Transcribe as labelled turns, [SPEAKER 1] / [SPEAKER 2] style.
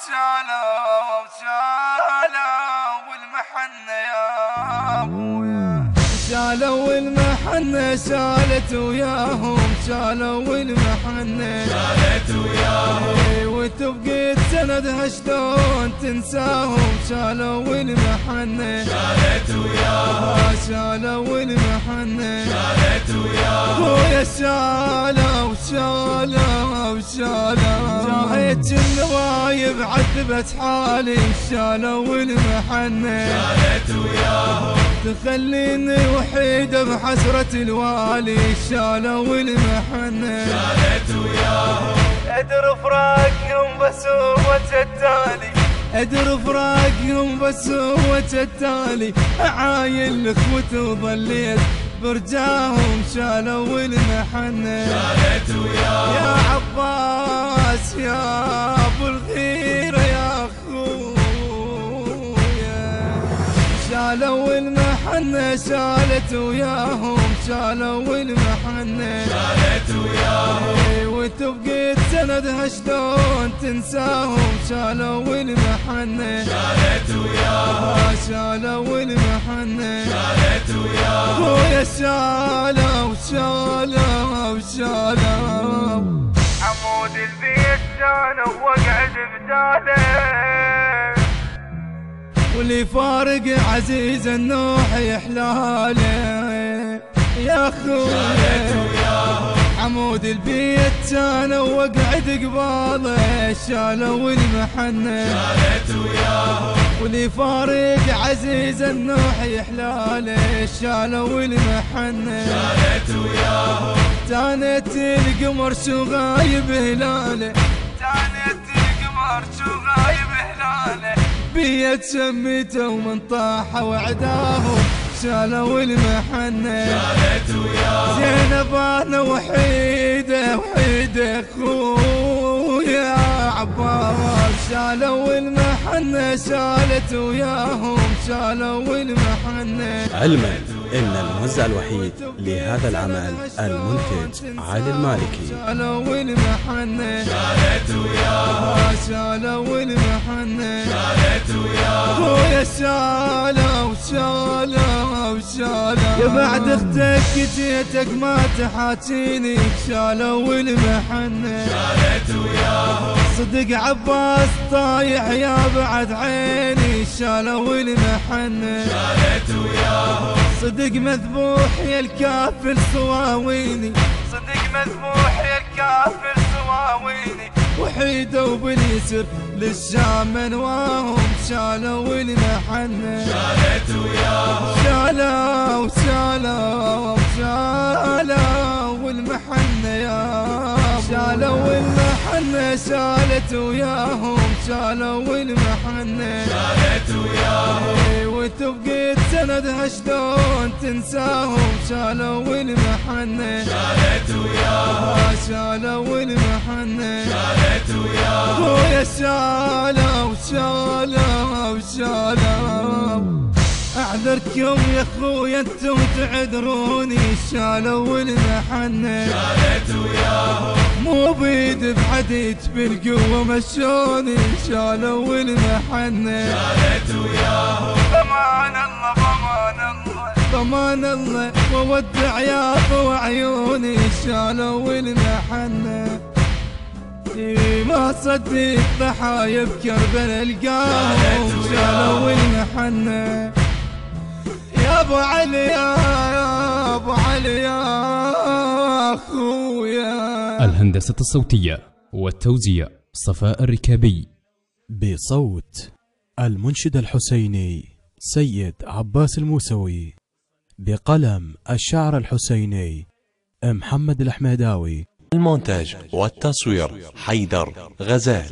[SPEAKER 1] شالوا والمحنة يا ابويا، شالوا والمحنة شالت وياهم، شالوا والمحنة شالت وياهم، وتبقيت سندها شلون تنساهم، شالوا والمحنة شالت وياهم، شالوا والمحنة شالت وياهم، خويا شالوا جاهيت النوايب عذبت حالي، شالوا والمحنة شالت وياهم، تخليني وحيدة بحسرة الوالي، شالوا والمحنة شالت وياهم، ادر فراقهم بس هو التالي، ادر فراقهم بس هو التالي، اعاين الاخوة وظليت برجاهم، شالوا والمحنة شالت وياهم، يا عباس يا ابو الغيرة يا اخويا، شالوا والمحنة شالت وياهم، شالوا والمحنة شالت وياهم، وتبقيت سندها شلون تنساهم، شالوا والمحنة شالت وياهم، شالوا والمحنة شالت وياهم، خويا شالوا عمود البيت جانا وقعد بداله، واللي فارق عزيز النوح يحلاله يا خويا، عمود البيت كان وقعد قباله، شالوا والمحنة شالت وياهم، واللي فارق عزيز النوح يحلاله، شالوا والمحنة شالت وياهم، تانت القمر شو غايب هلاله، تانت القمر شو غايب هلاله، بيت شمته ومن طاح وعداهم، شالوا والمحنة شالت وياهم، زينب انا وحيدة اخويا عباس، شالوا والمحنة شالت وياهم، شالوا والمحنة.
[SPEAKER 2] علما ان الموزع الوحيد لهذا العمل المنتج علي المالكي،
[SPEAKER 1] شالوا والمحنة شالت وياهم، شالوا والمحنة شالت وياهم، خويا شالوا يا بعد اختك جيتك ما تحاتيني، شالوا والمحنة شالت وياهم، صدق عباس طايح يا بعد عيني، شالوا والمحنة شالت وياهم، صدق مذبوح يا الكافر صواويني، صدق مذبوح يا الكافر صواويني، وحيدة وباليسر للشام منواهم، شالوا والمحنة شالت وياهم، شالوا والمحنة يا شالوا والمحنة شالت وياهم، شالوا والمحنة شالت وياهم، وتبقيت سندها شلون تنساهم، شالوا والمحنة شالت وياهم، شالوا والمحنة شالت وياهم، خويا شالوا اعذركم يا اخويا انتم تعذروني، شالوا والمحنة شالت وياهم، مو بيد بحديد بالقوة مشوني، شالوا والمحنة شالت وياهم، ضمان الله وودع يا ابو عيوني، شالوا والمحنة، ما صدق ضحايا بكربلاء القاهم، شالوا والمحنة، يا ابو علي يا ابو علي يا اخويا.
[SPEAKER 3] الهندسة الصوتية والتوزيع صفاء الركابي،
[SPEAKER 2] بصوت المنشد الحسيني سيد عباس الموسوي، بقلم الشاعر الحسيني محمد الحميداوي،
[SPEAKER 4] المونتاج والتصوير حيدر غزال.